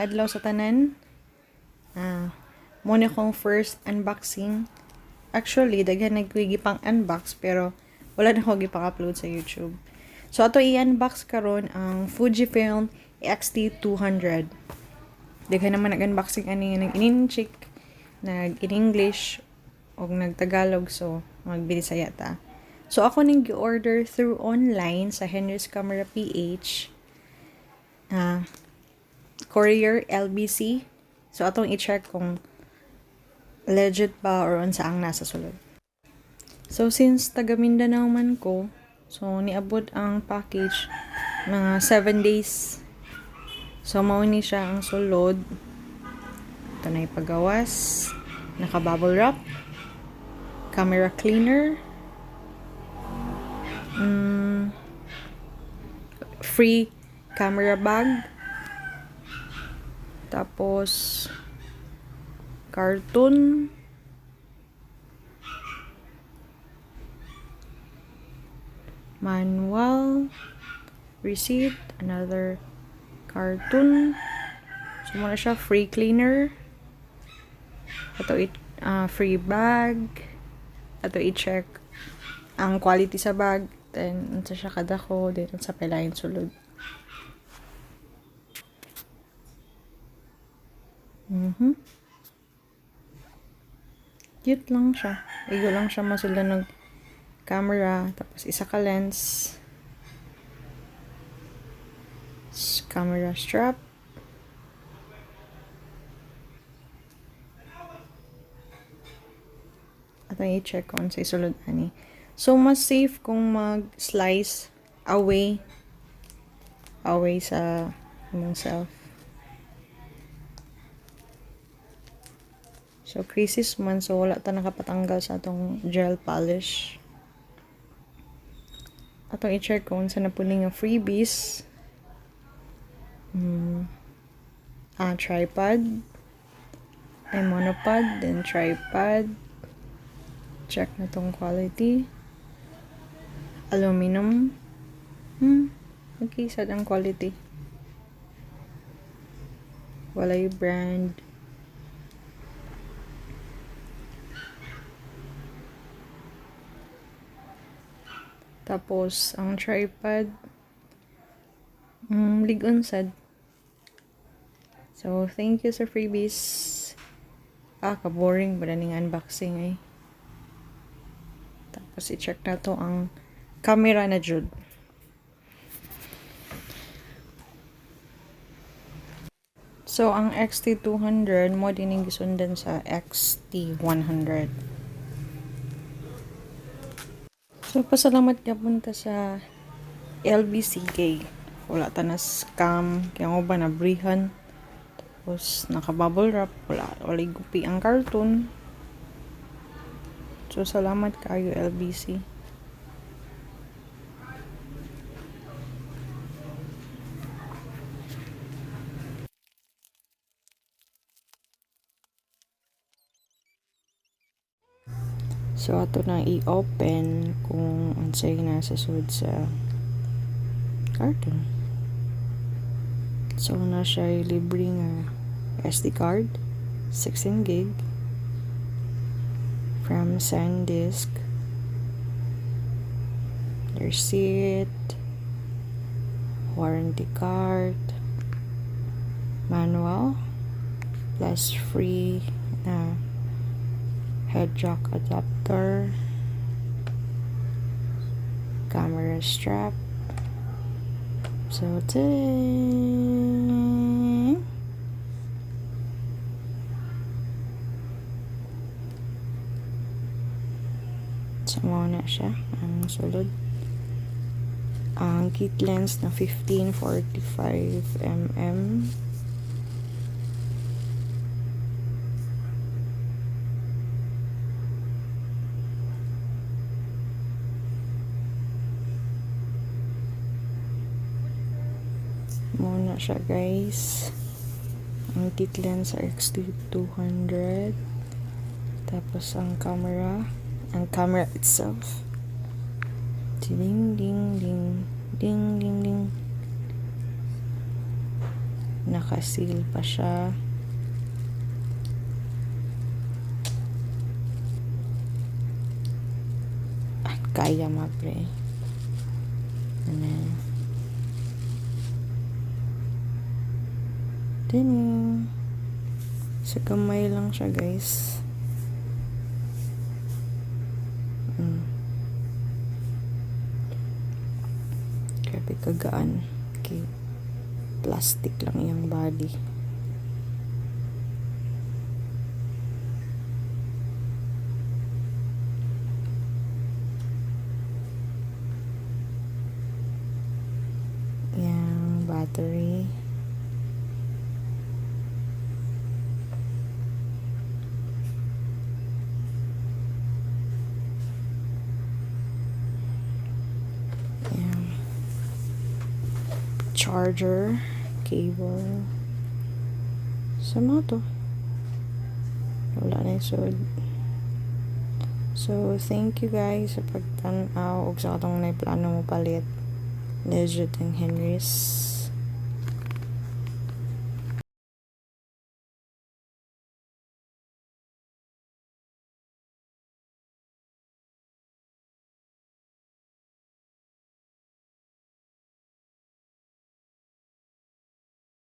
adlaw sa tanan. Muna kong first unboxing. Actually, daghan nagwigi pang unbox pero wala na ko gipang-upload sa YouTube. So ato i-unbox karon ang Fujifilm XT200. Daghan naman nag-unboxing ani nag-in-Chick, nag-in-English o nag-Tagalog, so mag-Bisaya ta. So ako ning gi-order through online sa Henry's Camera PH. Courier LBC. So atong i-check kung legit ba or unsa ang nasa sulod. So since taga Mindanao man ko, so niabot ang package mga 7 days. So mao ni siya ang sulod. Ito na ipagawas, naka-bubble wrap, camera cleaner, free camera bag, tapos cartoon, manual, receipt, another cartoon. So muna siya, free cleaner, ato free bag, ato i-check ang quality sa bag, then unsa siya kadako, then sa pelayon sulod. Cute lang siya. Igo lang siya masula ng camera, tapos isa ka lens, camera strap, at i-check on sa isulod ani. So mas safe kung mag-slice away sa imong self. So creases man, so wala ta nakapatanggal sa atong gel polish. Atong i-check kung sa napuning nga freebies. Tripod, ay monopod, then tripod. Check na tong quality. Aluminum. Okay, sad ang quality. Wala yung brand. Tapos, ang tripod, ligon sad. So, thank you sa freebies. Ka-boring ba na ning unboxing eh. Tapos, i-check na to ang camera na jud. So, ang XT200, mo din gisundan sa XT100. So, pasalamat ka punta sa LBCK. Wala ta na scam. Kaya mo ba nabrihan. Tapos, naka-bubble wrap. Wala gupi ang cartoon. So, salamat kayo LBC. So, ato na i-open kung unsay nasa sud sa carton. So, na siya libre nga SD card, 16 gig, from SanDisk, receipt, warranty card, manual, plus free na head jack adapter, camera strap. So, mo na siya ang sulod. Ang kit lens na 15-45mm. Muna siya guys. Ang kit lens sa XT200. Tapos ang camera itself. Ding ding ding ding ding ding. Nakasil pa siya. At kaya mapre. Ano. Dining. Sa kamay lang siya, guys. Grabe kagaan. Okay. Plastic lang yung body. Yung battery. Charger, cable. Sama to. Wala na yung sod. So, thank you guys sa pagtanaw. Ug sa katong na plano mo palit. Legit ang Henry's.